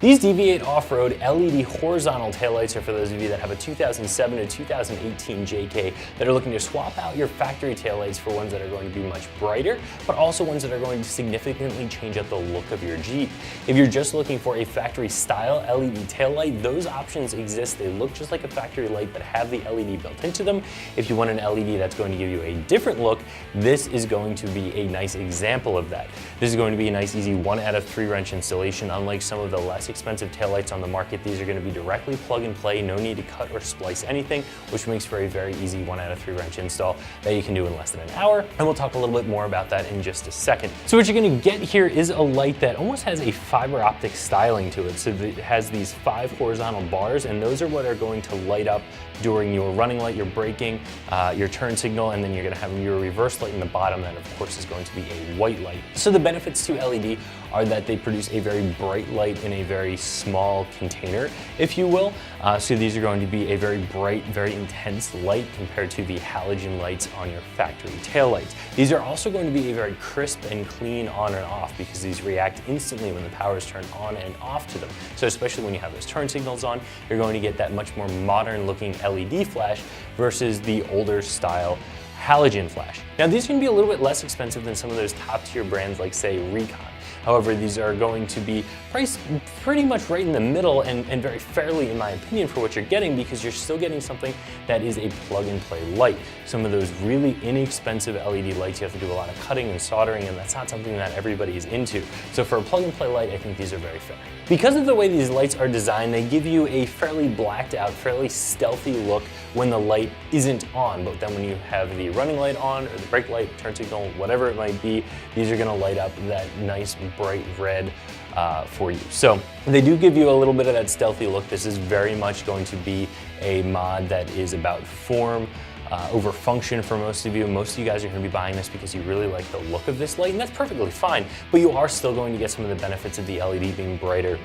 These Deviate Off-Road LED horizontal taillights are for those of you that have a 2007 to 2018 JK that are looking to swap out your factory taillights for ones that are going to be much brighter, but also ones that are going to significantly change up the look of your Jeep. If you're just looking for a factory style LED taillight, those options exist. They look just like a factory light but have the LED built into them. If you want an LED that's going to give you a different look, this is going to be a nice example of that. This is going to be a nice easy 1 out of 3 wrench installation. Unlike some of the less expensive taillights on the market, these are going to be directly plug and play, no need to cut or splice anything, which makes for a very easy 1 out of 3 wrench install that you can do in less than an hour. And we'll talk a little bit more about that in just a second. So what you're going to get here is a light that almost has a fiber optic styling to it. So it has these 5 horizontal bars, and those are what are going to light up during your running light, your braking, your turn signal, and then you're going to have your reverse light in the bottom that of course is going to be a white light. So the benefits to LED are that they produce a very bright light in a very small container, if you will. So these are going to be a very bright, very intense light compared to the halogen lights on your factory tail lights. These are also going to be a very crisp and clean on and off because these react instantly when the power is turned on and off to them. So especially when you have those turn signals on, you're going to get that much more modern looking LED flash versus the older style halogen flash. Now these can be a little bit less expensive than some of those top tier brands like say Recon. However, these are going to be priced pretty much right in the middle and very fairly, in my opinion, for what you're getting, because you're still getting something that is a plug and play light. Some of those really inexpensive LED lights, you have to do a lot of cutting and soldering, and that's not something that everybody is into. So for a plug and play light, I think these are very fair. Because of the way these lights are designed, they give you a fairly blacked out, fairly stealthy look when the light isn't on. But then when you have the running light on, or the brake light, turn signal, whatever it might be, these are gonna light up that nice bright red for you. So they do give you a little bit of that stealthy look. This is very much going to be a mod that is about form over function for most of you. Most of you guys are going to be buying this because you really like the look of this light, and that's perfectly fine, but you are still going to get some of the benefits of the LED being brighter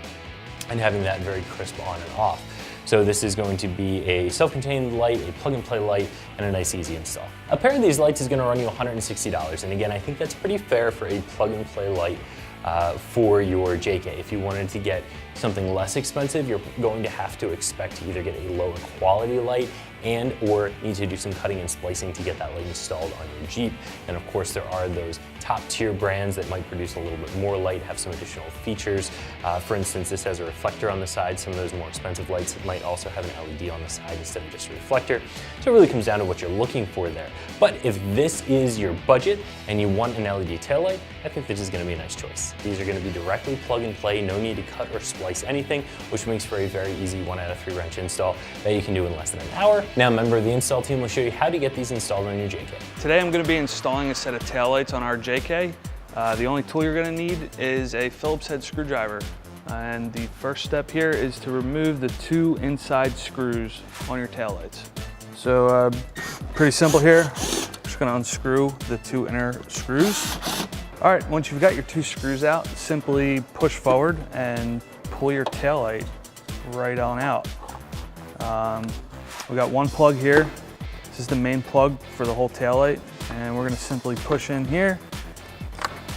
and having that very crisp on and off. So this is going to be a self-contained light, a plug-and-play light, and a nice easy install. A pair of these lights is going to run you $160, and again, I think that's pretty fair for a plug-and-play light for your JK. If you wanted to get something less expensive, you're going to have to expect to either get a lower quality light and or need to do some cutting and splicing to get that light installed on your Jeep. And of course, there are those top tier brands that might produce a little bit more light, have some additional features. For instance, this has a reflector on the side. Some of those more expensive lights might also have an LED on the side instead of just a reflector. So it really comes down to what you're looking for there. But if this is your budget and you want an LED taillight, I think this is going to be a nice choice. These are going to be directly plug and play, no need to cut or splice anything, which makes for a very easy 1 out of 3 wrench install that you can do in less than an hour. Now, a member of the install team will show you how to get these installed on your JK. Today I'm going to be installing a set of taillights on our JK. The only tool you're going to need is a Phillips head screwdriver. And the first step here is to remove the 2 inside screws on your taillights. So pretty simple here. Just going to unscrew the 2 inner screws. All right, once you've got your 2 screws out, simply push forward and pull your taillight right on out. We got 1 plug here. This is the main plug for the whole taillight, and we're gonna simply push in here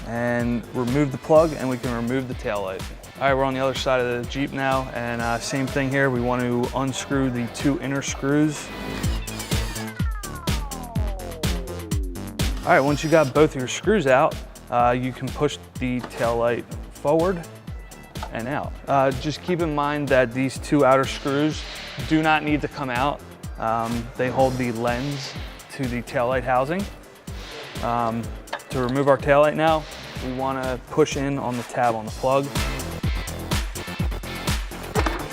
and remove the plug, and we can remove the taillight. All right, we're on the other side of the Jeep now, and same thing here. We want to unscrew the 2 inner screws. All right, once you got both of your screws out, you can push the taillight forward and out. Just keep in mind that these 2 outer screws do not need to come out. They hold the lens to the taillight housing. To remove our taillight now, we want to push in on the tab on the plug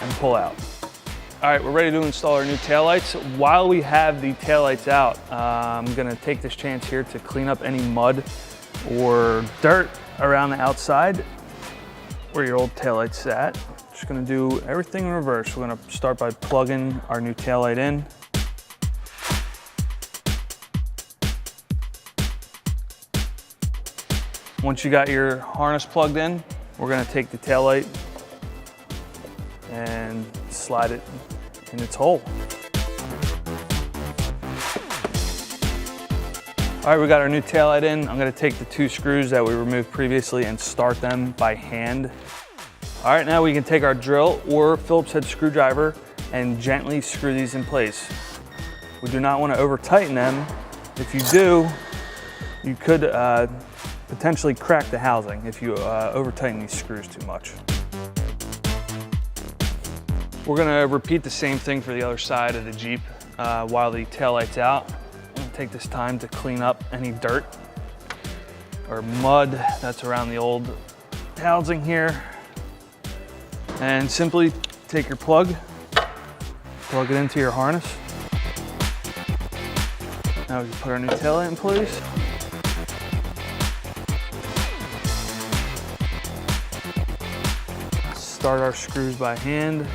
and pull out. All right, we're ready to install our new taillights. While we have the taillights out, I'm going to take this chance here to clean up any mud or dirt around the outside where your old taillight sat. Just gonna do everything in reverse. We're gonna start by plugging our new taillight in. Once you got your harness plugged in, we're gonna take the taillight and slide it in its hole. All right, we got our new taillight in. I'm gonna take the 2 screws that we removed previously and start them by hand. All right, now we can take our drill or Phillips head screwdriver and gently screw these in place. We do not want to over tighten them. If you do, you could potentially crack the housing if you over tighten these screws too much. We're gonna repeat the same thing for the other side of the Jeep while the taillight's out. I'm gonna take this time to clean up any dirt or mud that's around the old housing here. And simply take your plug it into your harness. Now we can put our new taillight in place. Start our screws by hand.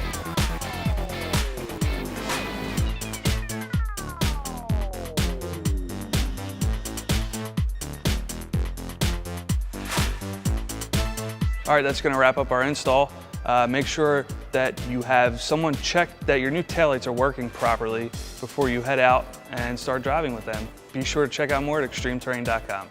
All right, that's gonna wrap up our install. Make sure that you have someone check that your new taillights are working properly before you head out and start driving with them. Be sure to check out more at extremeterrain.com.